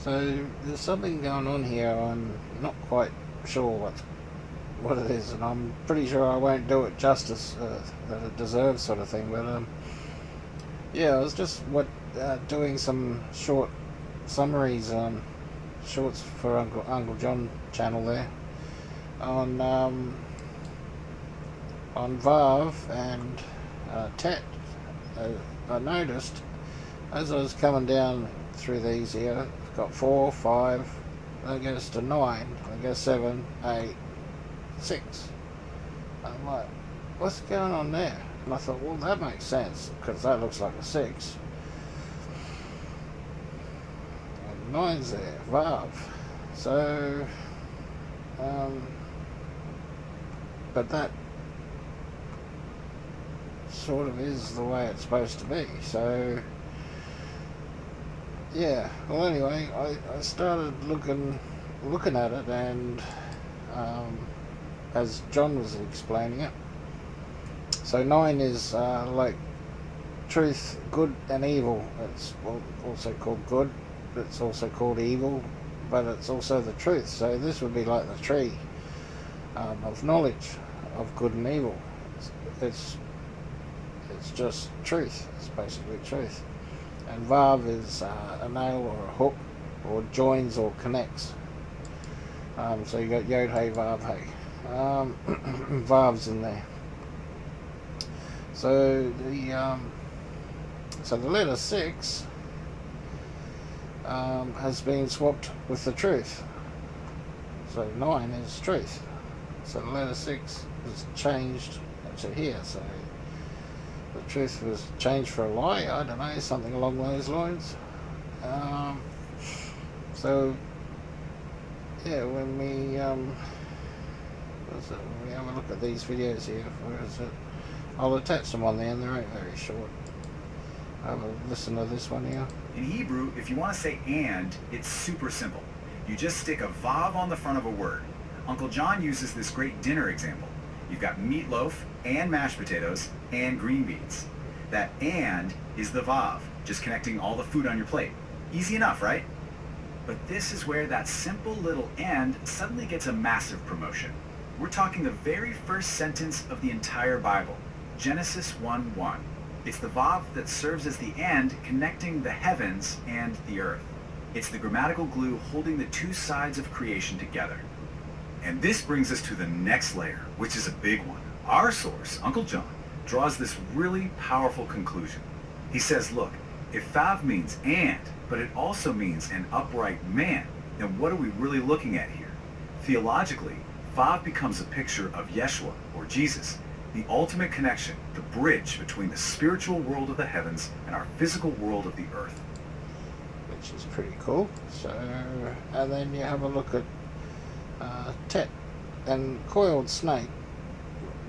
So there's something going on here. I'm not quite sure what it is, and I'm pretty sure I won't do it justice that it deserves, sort of thing. But yeah, I was just doing some short summaries, shorts for Uncle John channel there on Vav and Tet. I noticed as I was coming down through these here, I've got 4, 5, that goes to 9, I guess 7, 8, 6. I'm like, what's going on there? And I thought, well, that makes sense, because that looks like a 6. And 9's there, Vav. So, but that sort of is the way it's supposed to be. So, yeah. Well, anyway, I started looking at it, and as John was explaining it, so 9 is like truth, good and evil. It's also called good, it's also called evil, but it's also the truth. So this would be like the tree of knowledge of good and evil. It's just truth. It's basically truth. And Vav is a nail or a hook, or joins or connects. So you got Yod Hey Vav Hey. Vav's in there. So the letter 6 has been swapped with the truth. So 9 is truth. So the letter 6 is changed to here. So the truth was changed for a lie. I don't know, something along those lines. So yeah, when we when we have a look at these videos here, where is it? I'll attach them on the end. They ain't very short. Have a listen to this one here. In Hebrew, if you want to say and, it's super simple. You just stick a vav on the front of a word. Uncle John uses this great dinner example. You've got meatloaf and mashed potatoes and green beans. That and is the vav, just connecting all the food on your plate. Easy enough, right? But this is where that simple little and suddenly gets a massive promotion. We're talking the very first sentence of the entire Bible, Genesis 1:1. It's the vav that serves as the and connecting the heavens and the earth. It's the grammatical glue holding the two sides of creation together. And this brings us to the next layer, which is a big one. Our source, Uncle John, draws this really powerful conclusion. He says, look, if vav means and, but it also means an upright man, then what are we really looking at here? Theologically, vav becomes a picture of Yeshua, or Jesus, the ultimate connection, the bridge between the spiritual world of the heavens and our physical world of the earth. Which is pretty cool. So, and then you have a look at Tet, and coiled snake,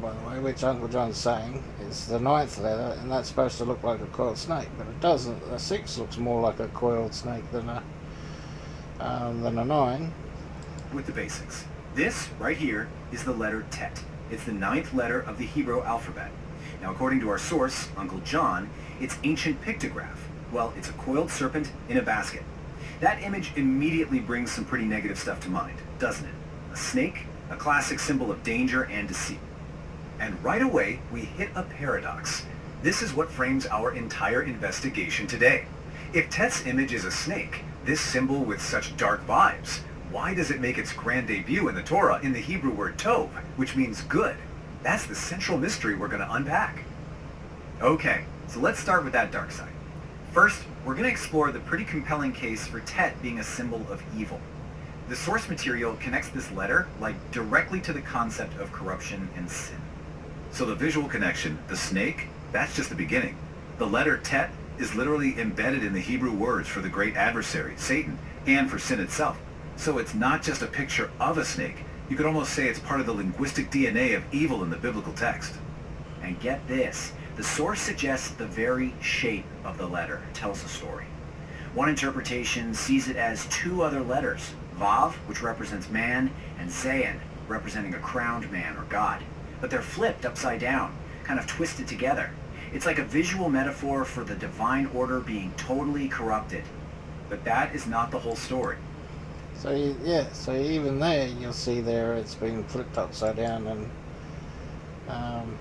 by the way, which Uncle John's saying is the 9th letter, and that's supposed to look like a coiled snake, but it doesn't. The 6 looks more like a coiled snake than a 9. With the basics. This, right here, is the letter Tet. It's the 9th letter of the Hebrew alphabet. Now, according to our source, Uncle John, it's ancient pictograph. Well, it's a coiled serpent in a basket. That image immediately brings some pretty negative stuff to mind, doesn't it? A snake, a classic symbol of danger and deceit. And right away, we hit a paradox. This is what frames our entire investigation today. If Tet's image is a snake, this symbol with such dark vibes, why does it make its grand debut in the Torah in the Hebrew word tov, which means good? That's the central mystery we're going to unpack. Okay, so let's start with that dark side. First, we're going to explore the pretty compelling case for Tet being a symbol of evil. The source material connects this letter directly to the concept of corruption and sin. So the visual connection, the snake, that's just the beginning. The letter Tet is literally embedded in the Hebrew words for the great adversary, Satan, and for sin itself. So it's not just a picture of a snake. You could almost say it's part of the linguistic DNA of evil in the biblical text. And get this, the source suggests the very shape of the letter tells the story. One interpretation sees it as 2 other letters, Vav, which represents man, and Zayin, representing a crowned man or God. But they're flipped upside down, kind of twisted together. It's like a visual metaphor for the divine order being totally corrupted. But that is not the whole story. So so even there you'll see there it's been flipped upside down and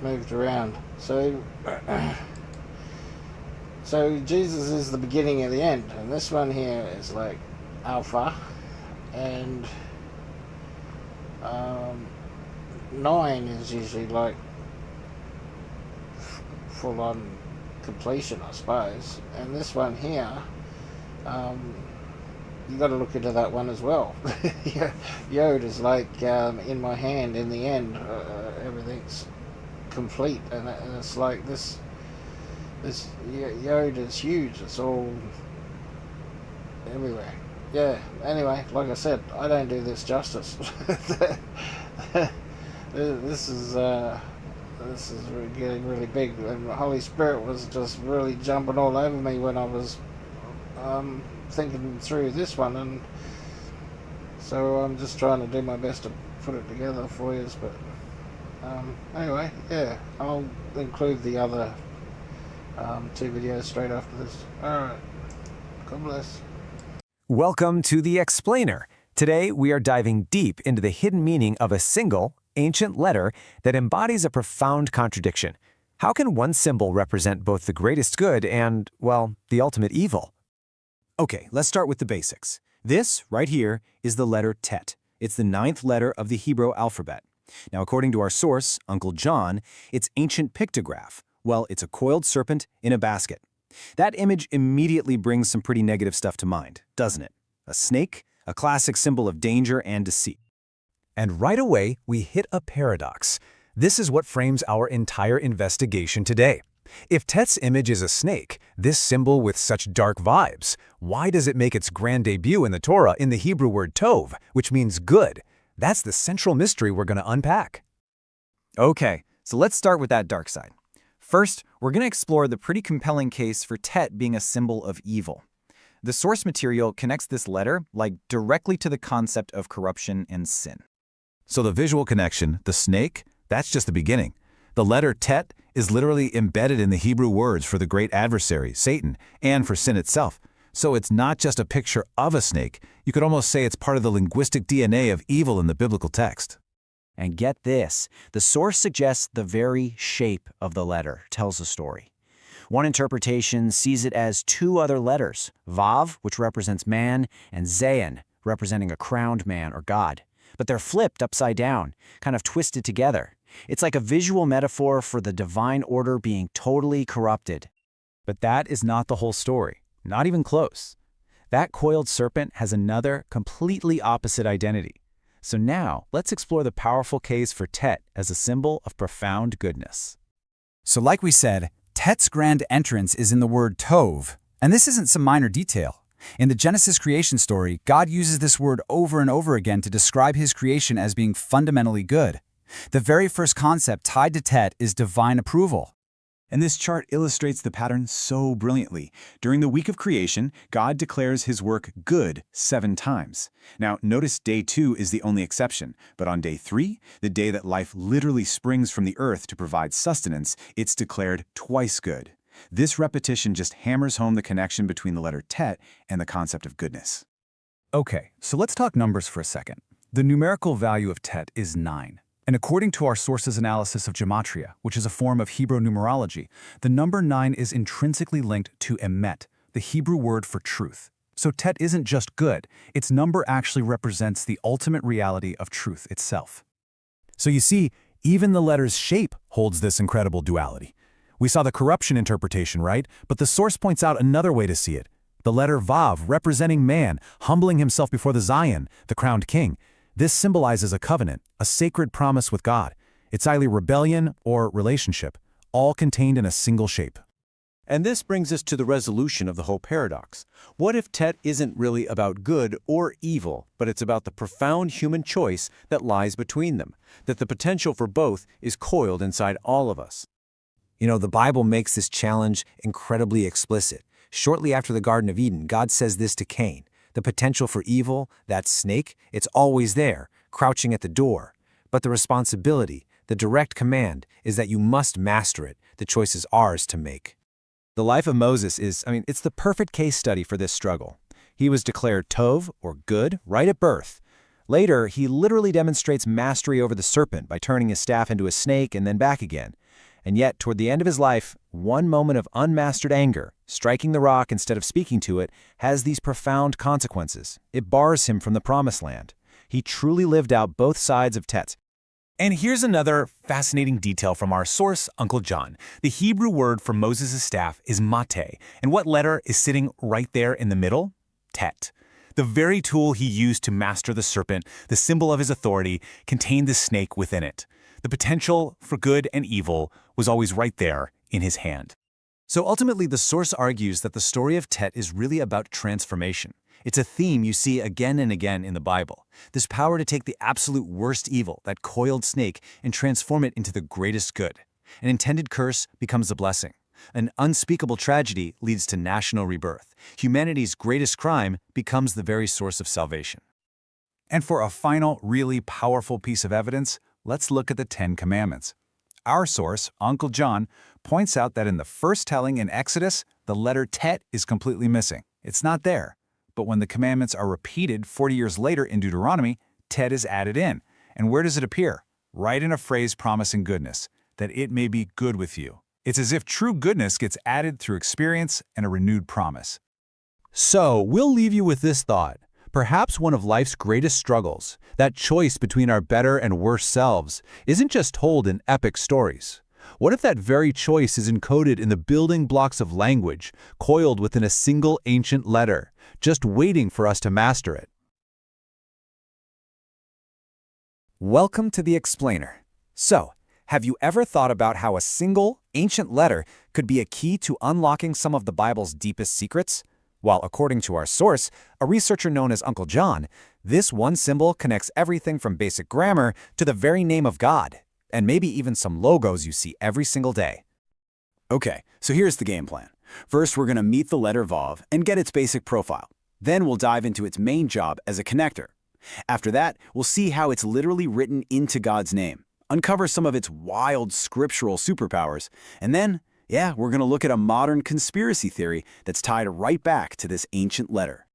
moved around. So so Jesus is the beginning and the end, and this one here is like Alpha, and 9 is usually like full on completion, I suppose. And this one here, you got to look into that one as well. Yod is like in my hand. In the end, everything's complete, and it's like this Yod is huge. It's all everywhere. Yeah. Anyway, like I said, I don't do this justice. This is getting really big, and the Holy Spirit was just really jumping all over me when I was thinking through this one, and so I'm just trying to do my best to put it together for you. But anyway, yeah, I'll include the other 2 videos straight after this. Alright, God bless. Welcome to The Explainer. Today we are diving deep into the hidden meaning of a single, ancient letter that embodies a profound contradiction. How can one symbol represent both the greatest good and, well, the ultimate evil? Okay, let's start with the basics. This, right here, is the letter Tet. It's the 9th letter of the Hebrew alphabet. Now, according to our source, Uncle John, it's ancient pictograph. Well, it's a coiled serpent in a basket. That image immediately brings some pretty negative stuff to mind, doesn't it? A snake, a classic symbol of danger and deceit. And right away, we hit a paradox. This is what frames our entire investigation today. If Tet's image is a snake, this symbol with such dark vibes, why does it make its grand debut in the Torah in the Hebrew word tov, which means good? That's the central mystery we're going to unpack. Okay, so let's start with that dark side. First, we're going to explore the pretty compelling case for Tet being a symbol of evil. The source material connects this letter directly to the concept of corruption and sin. So the visual connection, the snake, that's just the beginning. The letter Tet is literally embedded in the Hebrew words for the great adversary, Satan, and for sin itself. So it's not just a picture of a snake. You could almost say it's part of the linguistic DNA of evil in the biblical text. And get this, the source suggests the very shape of the letter tells a story. One interpretation sees it as 2 other letters, Vav, which represents man, and Zayin, representing a crowned man or god. But they're flipped upside down, kind of twisted together. It's like a visual metaphor for the divine order being totally corrupted. But that is not the whole story, not even close. That coiled serpent has another, completely opposite identity. So now, let's explore the powerful case for Tet as a symbol of profound goodness. So like we said, Tet's grand entrance is in the word tov, and this isn't some minor detail. In the Genesis creation story, God uses this word over and over again to describe his creation as being fundamentally good. The very first concept tied to Tet is divine approval. And this chart illustrates the pattern so brilliantly. During the week of creation, God declares his work good 7 times. Now, notice day 2 is the only exception, but on day 3, the day that life literally springs from the earth to provide sustenance, it's declared twice good. This repetition just hammers home the connection between the letter Tet and the concept of goodness. Okay, so let's talk numbers for a second. The numerical value of Tet is 9. And according to our source's analysis of gematria, which is a form of Hebrew numerology, the number 9 is intrinsically linked to emet, the Hebrew word for truth. So Tet isn't just good, its number actually represents the ultimate reality of truth itself. So you see, even the letter's shape holds this incredible duality. We saw the corruption interpretation, right? But the source points out another way to see it. The letter Vav, representing man, humbling himself before the Zayin, the crowned king. This symbolizes a covenant, a sacred promise with God. It's either rebellion or relationship, all contained in a single shape. And this brings us to the resolution of the whole paradox. What if Tet isn't really about good or evil, but it's about the profound human choice that lies between them, that the potential for both is coiled inside all of us? You know, the Bible makes this challenge incredibly explicit. Shortly after the Garden of Eden, God says this to Cain. The potential for evil, that snake, it's always there, crouching at the door. But the responsibility, the direct command, is that you must master it. The choice is ours to make. The life of Moses is, it's the perfect case study for this struggle. He was declared tov, or good, right at birth. Later, he literally demonstrates mastery over the serpent by turning his staff into a snake and then back again. And yet, toward the end of his life, one moment of unmastered anger, striking the rock instead of speaking to it, has these profound consequences. It bars him from the promised land. He truly lived out both sides of Tet. And here's another fascinating detail from our source, Uncle John. The Hebrew word for Moses' staff is mate, and what letter is sitting right there in the middle? Tet. The very tool he used to master the serpent, the symbol of his authority, contained the snake within it. The potential for good and evil was always right there in his hand. So ultimately, the source argues that the story of Tet is really about transformation. It's a theme you see again and again in the Bible. This power to take the absolute worst evil, that coiled snake, and transform it into the greatest good. An intended curse becomes a blessing. An unspeakable tragedy leads to national rebirth. Humanity's greatest crime becomes the very source of salvation. And for a final, really powerful piece of evidence, let's look at the 10 Commandments. Our source, Uncle John, points out that in the first telling in Exodus, the letter Tet is completely missing. It's not there. But when the commandments are repeated 40 years later in Deuteronomy, Tet is added in. And where does it appear? Right in a phrase promising goodness, that it may be good with you. It's as if true goodness gets added through experience and a renewed promise. So, we'll leave you with this thought. Perhaps one of life's greatest struggles, that choice between our better and worse selves, isn't just told in epic stories. What if that very choice is encoded in the building blocks of language, coiled within a single ancient letter, just waiting for us to master it? Welcome to The Explainer. So, have you ever thought about how a single, ancient letter could be a key to unlocking some of the Bible's deepest secrets? Well, according to our source, a researcher known as Uncle John, this one symbol connects everything from basic grammar to the very name of God, and maybe even some logos you see every single day. Okay, so here's the game plan. First, we're going to meet the letter Vav and get its basic profile. Then we'll dive into its main job as a connector. After that, we'll see how it's literally written into God's name, uncover some of its wild scriptural superpowers, and then, we're going to look at a modern conspiracy theory that's tied right back to this ancient letter.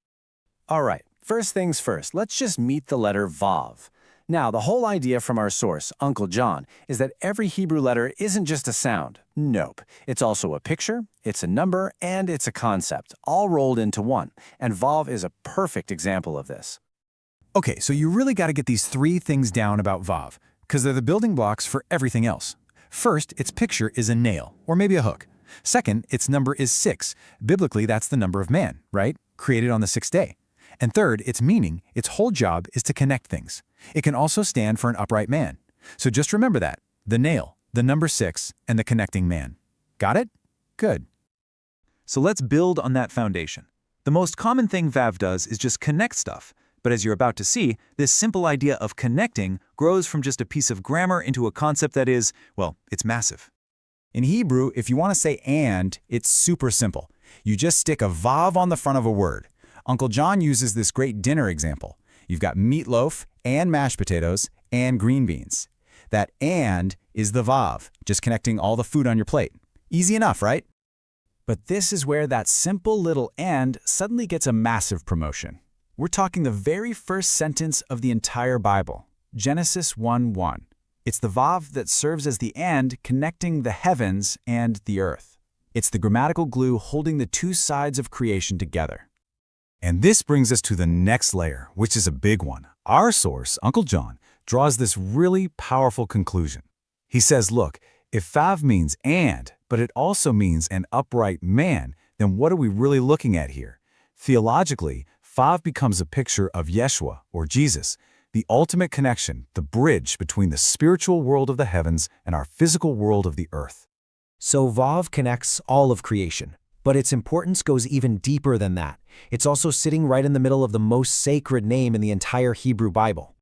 All right, first things first, let's just meet the letter Vav. Now, the whole idea from our source, Uncle John, is that every Hebrew letter isn't just a sound. Nope. It's also a picture, it's a number, and it's a concept, all rolled into one. And Vav is a perfect example of this. Okay, so you really got to get these 3 things down about Vav, because they're the building blocks for everything else. First, its picture is a nail, or maybe a hook. Second, its number is 6. Biblically, that's the number of man, right? Created on the 6th day. And third, its meaning, its whole job is to connect things. It can also stand for an upright man. So just remember that, the nail, the number 6, and the connecting man. Got it? Good. So let's build on that foundation. The most common thing Vav does is just connect stuff. But as you're about to see, this simple idea of connecting grows from just a piece of grammar into a concept that is, well, it's massive. In Hebrew, if you want to say and, it's super simple. You just stick a Vav on the front of a word. Uncle John uses this great dinner example. You've got meatloaf and mashed potatoes and green beans. That and is the Vav, just connecting all the food on your plate. Easy enough, right? But this is where that simple little and suddenly gets a massive promotion. We're talking the very first sentence of the entire Bible, Genesis 1:1. It's the Vav that serves as the and connecting the heavens and the earth. It's the grammatical glue holding the 2 sides of creation together. And this brings us to the next layer, which is a big one. Our source, Uncle John, draws this really powerful conclusion. He says, look, if Vav means and, but it also means an upright man, then what are we really looking at here? Theologically, Vav becomes a picture of Yeshua, or Jesus, the ultimate connection, the bridge between the spiritual world of the heavens and our physical world of the earth. So Vav connects all of creation, but its importance goes even deeper than that. It's also sitting right in the middle of the most sacred name in the entire Hebrew Bible.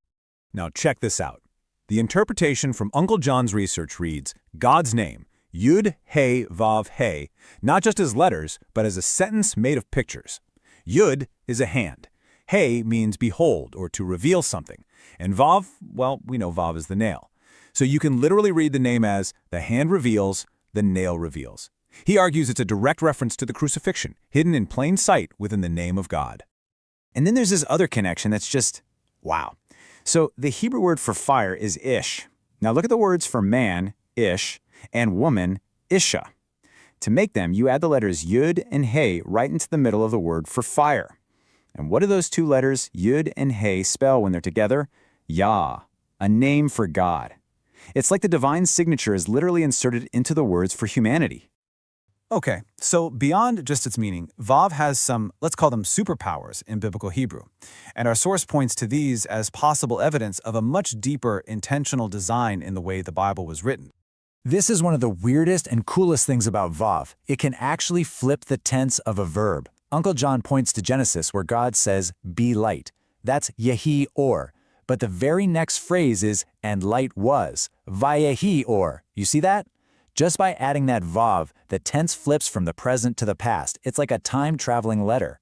Now check this out. The interpretation from Uncle John's research reads, God's name, Yud, He, Vav, He, not just as letters, but as a sentence made of pictures. Yud is a hand. He means behold or to reveal something. And Vav, well, we know Vav is the nail. So you can literally read the name as the hand reveals, the nail reveals. He argues it's a direct reference to the crucifixion, hidden in plain sight within the name of God. And then there's this other connection that's just, wow. So the Hebrew word for fire is ish. Now look at the words for man, ish, and woman, isha. To make them, you add the letters yud and hey right into the middle of the word for fire. And what do those two letters, yud and hey, spell when they're together? Yah, a name for God. It's like the divine signature is literally inserted into the words for humanity. Okay, so beyond just its meaning, Vav has some, let's call them superpowers in biblical Hebrew. And our source points to these as possible evidence of a much deeper intentional design in the way the Bible was written. This is one of the weirdest and coolest things about Vav. It can actually flip the tense of a verb. Uncle John points to Genesis where God says, be light. That's Yehi or. But the very next phrase is, and light was, Vayehi or. You see that? Just by adding that Vav, the tense flips from the present to the past. It's like a time-traveling letter.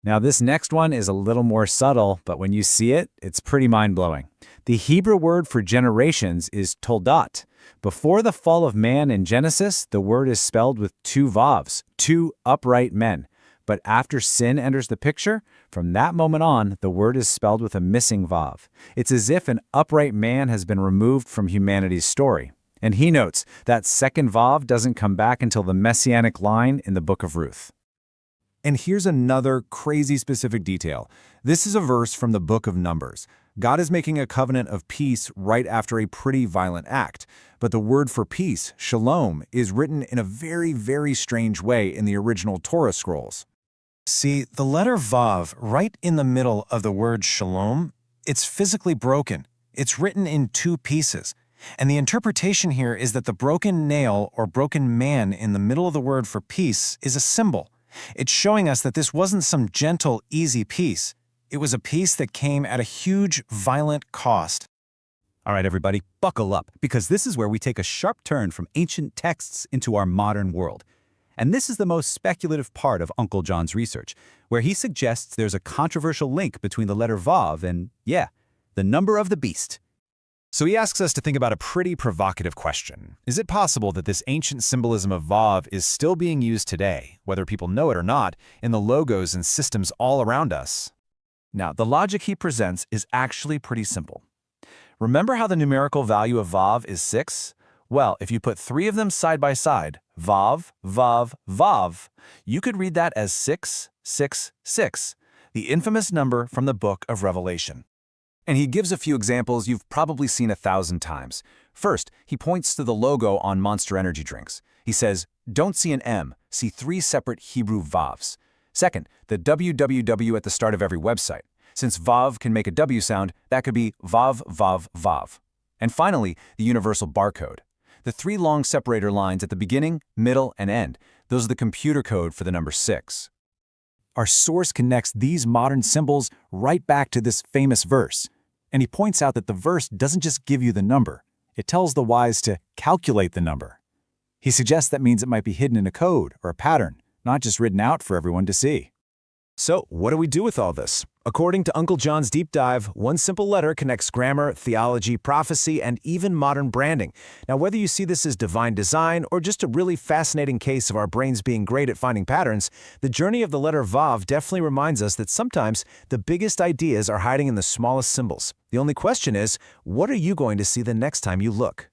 Now this next one is a little more subtle, but when you see it, it's pretty mind-blowing. The Hebrew word for generations is toldot. Before the fall of man in Genesis, the word is spelled with two Vavs, two upright men. But after sin enters the picture, from that moment on, the word is spelled with a missing Vav. It's as if an upright man has been removed from humanity's story. And he notes that second Vav doesn't come back until the messianic line in the book of Ruth. And here's another crazy specific detail. This is a verse from the book of Numbers. God is making a covenant of peace right after a pretty violent act. But the word for peace, shalom, is written in a very, very strange way in the original Torah scrolls. See, the letter Vav, right in the middle of the word shalom, it's physically broken. It's written in two pieces. And the interpretation here is that the broken nail or broken man in the middle of the word for peace is a symbol. It's showing us that this wasn't some gentle, easy peace. It was a peace that came at a huge, violent cost. All right, everybody, buckle up, because this is where we take a sharp turn from ancient texts into our modern world. And this is the most speculative part of Uncle John's research, where he suggests there's a controversial link between the letter Vav and, yeah, the number of the beast. So he asks us to think about a pretty provocative question. Is it possible that this ancient symbolism of Vav is still being used today, whether people know it or not, in the logos and systems all around us? Now, the logic he presents is actually pretty simple. Remember how the numerical value of Vav is 6? Well, if you put 3 of them side by side, Vav, Vav, Vav, you could read that as 666, the infamous number from the book of Revelation. And he gives a few examples you've probably seen 1,000 times. First, he points to the logo on Monster Energy drinks. He says, don't see an M, see 3 separate Hebrew Vavs. Second, the www at the start of every website. Since Vav can make a W sound, that could be Vav, Vav, Vav. And finally, the universal barcode. The 3 long separator lines at the beginning, middle, and end. Those are the computer code for the number 6. Our source connects these modern symbols right back to this famous verse. And he points out that the verse doesn't just give you the number. It tells the wise to calculate the number. He suggests that means it might be hidden in a code or a pattern, not just written out for everyone to see. So, what do we do with all this? According to Uncle John's deep dive, one simple letter connects grammar, theology, prophecy, and even modern branding. Now, whether you see this as divine design or just a really fascinating case of our brains being great at finding patterns, the journey of the letter Vav definitely reminds us that sometimes the biggest ideas are hiding in the smallest symbols. The only question is, what are you going to see the next time you look?